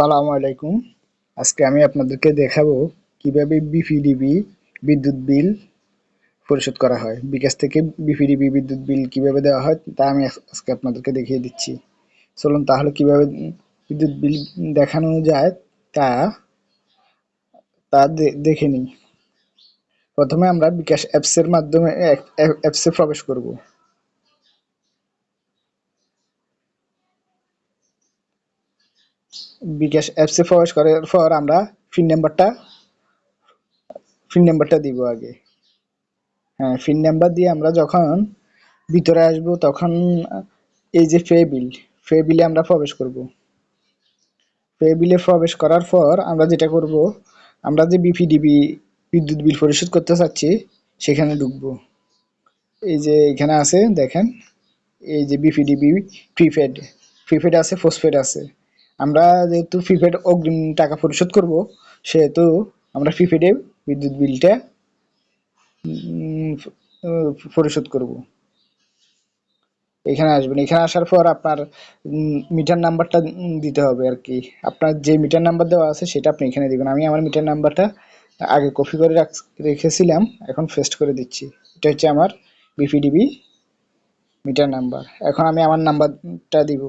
আসসালামু আলাইকুম। আজকে আমি আপনাদেরকে দেখাবো কিভাবে বিপিডিবি বিদ্যুৎ বিল পরিশোধ করা হয়। বিকাশ থেকে বিপিডিবি বিদ্যুৎ বিল কিভাবে দেওয়া হয় তা আমি আজকে আপনাদেরকে দেখিয়ে দিচ্ছি। চলুন তাহলে কিভাবে বিদ্যুৎ বিল দেখানো যায় তা তা দেখে নিই। প্রথমে আমরা বিকাশ অ্যাপসের মাধ্যমে অ্যাপসে প্রবেশ করব। বিকাশ অ্যাপসে প্রবেশ করার পর আমরা পিন নাম্বারটা দিব আগে। হ্যাঁ, পিন নাম্বার দিয়ে আমরা যখন ভিতরে আসবো তখন এই যে পে বিলে আমরা প্রবেশ করব। পে বিলে প্রবেশ করার পর আমরা যেটা করব, আমরা যে বিপিডিবি বিদ্যুৎ বিল পরিশোধ করতে চাচ্ছি সেখানে ঢুকবো। এই যে এখানে আছে দেখেন, এই যে বিপিডিবি প্রিপেড প্রিপেড আছে, পোস্টপেড আছে। আমরা যেহেতু প্রিপেড অগ্রিম টাকা পরিশোধ করব, সেহেতু আমরা প্রিপেডে বিদ্যুৎ বিলটা পরিশোধ করব। এখানে আসবেন, এখানে আসার পর আপনার মিটার নাম্বারটা দিতে হবে আর কি। আপনার যে মিটার নাম্বার দেওয়া আছে সেটা আপনি এখানে দিবেন। আমি আমার মিটার নাম্বারটা আগে কপি করে রেখেছিলাম, এখন পেস্ট করে দিচ্ছি। এটা হচ্ছে আমার বিপিডিবি মিটার নাম্বার। এখন আমি আমার নাম্বারটা দিব,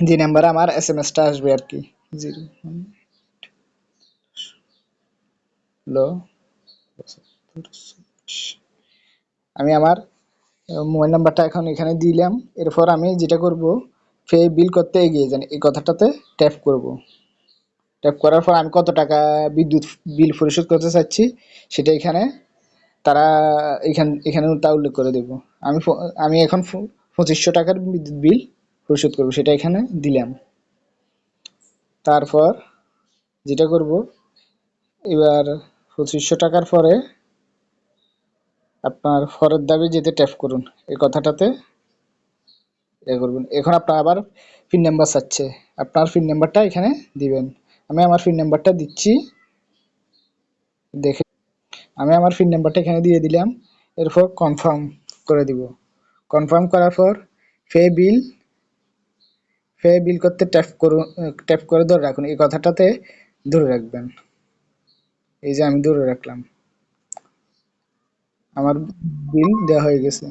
যে নাম্বারে আমার এসএমএসটা আসবে আর কি। জিরো লো আমি আমার মোবাইল নাম্বারটা এখন এখানে দিলাম। এরপর আমি যেটা করব, পে বিল করতে এগিয়ে যান এই কথাটাতে ট্যাপ করব। ট্যাপ করার পর আমি কত টাকা বিদ্যুৎ বিল পরিশোধ করতে চাচ্ছি সেটা এখানে তারা এখানে তা উল্লেখ করে দেব। আমি এখন 2500 টাকার বিদ্যুৎ বিল পরিশোধ করব, সেটা এখানে দিলাম। তারপর যেটা করব, এবার 2500 টাকার পরে আপনার ফরের দাবি যেতে ট্যাপ করুন, এই কথাটাতে করবেন। এখন আপনার আবার পিন নাম্বার চাচ্ছে, আপনার পিন নাম্বারটা এখানে দিবেন। আমি আমার পিন নাম্বারটা দিচ্ছি, দেখে আমি আমার পিন নাম্বারটা এখানে দিয়ে দিলাম। এরপর কনফার্ম করে দিব। কনফার্ম করার পর পে বিল করতে ট্যাপ করুন, ট্যাপ করে ধরে রাখুন, এই কথাটাতে ধরে রাখবেন। এই যে আমি ধরে রাখলাম, আমার বিল দেওয়া হয়ে গেছে।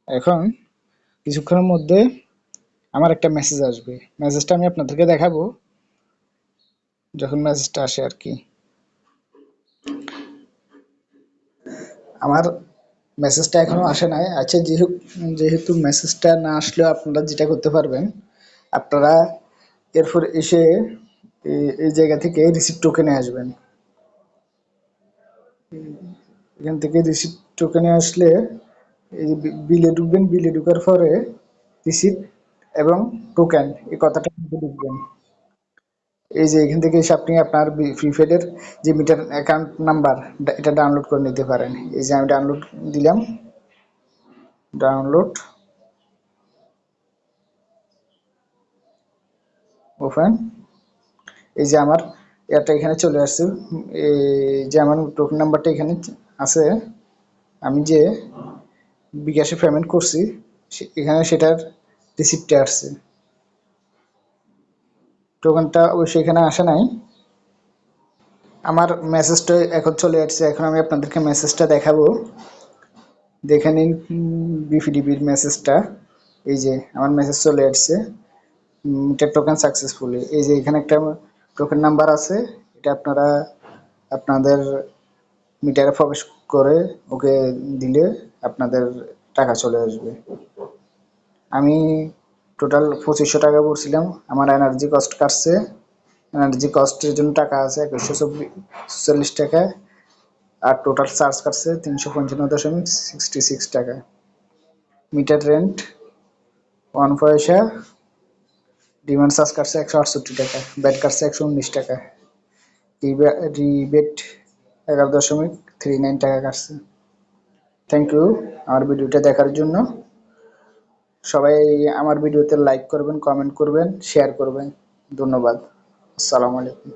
এখন কিছুক্ষণের মধ্যে আমার একটা মেসেজ আসবে। মেসেজটা আমি আপনাদেরকে দেখাবো যখন মেসেজটা আসে আর কি। আমার মেসেজটা এখনো আসে নাই। আচ্ছা, যেহেতু মেসেজটা না আসলেও আপনারা যেটা করতে পারবেন, আপনারা এরপর এসে এই জায়গা থেকে রিসিপ্ট টোকেনে আসবেন। এখান থেকে রিসিপ্ট টোকেনে আসলে এই যে বিলে ঢুকবেন, বিলে ঢুকার পরে রিসিপ্ট এবং টোকেন এই কথাটা ঢুকবেন। এই যে এখান থেকে এসে আপনি আপনার প্রিপেডের যে মিটার অ্যাকাউন্ট নাম্বার এটা ডাউনলোড করে নিতে পারেন। এই যে আমি ডাউনলোড দিলাম, ডাউনলোড ওপেন। এই যে আমার এটা এখানে চলে আসছে, এই যে আমার টোকেন নাম্বারটা এখানে আছে। আমি যে বিকাশে পেমেন্ট করছি এখানে সেটার রিসিপ্টে আসছে। টোকেনটা অবশ্যই এখানে আসে নাই। আমার মেসেজটা এখন চলে আসছে, এখন আমি আপনাদেরকে মেসেজটা দেখাবো। দেখে নিন বিপিডিবির মেসেজটা। এই যে আমার মেসেজ চলে আসছে, মিটার টোকেন সাকসেসফুলি। এই যে এখানে একটা টোকেন নাম্বার আছে, এটা আপনারা আপনাদের মিটারে প্রবেশ করে ওকে দিলে আপনাদের টাকা চলে আসবে। আমি টোটাল 2500 টাকা পড়ছিলাম, আমার এনার্জি কস্ট কাটছে। এনার্জি কস্টের জন্য টাকা আছে 2144 টাকা, আর টোটাল চার্জ কাটছে 355.66 টাকা। মিটার রেন্ট 1 পয়সা, ডিমান্ড চার্জ কাটছে 168 টাকা, ব্যাট কাটছে 119 টাকা, রিবেট 11.39 টাকা কাটছে। থ্যাংক ইউ আমার ভিডিওটা দেখার জন্য। সবাই আমার ভিডিওতে লাইক করবেন, কমেন্ট করবেন, শেয়ার করবেন। ধন্যবাদ। আসসালামু আলাইকুম।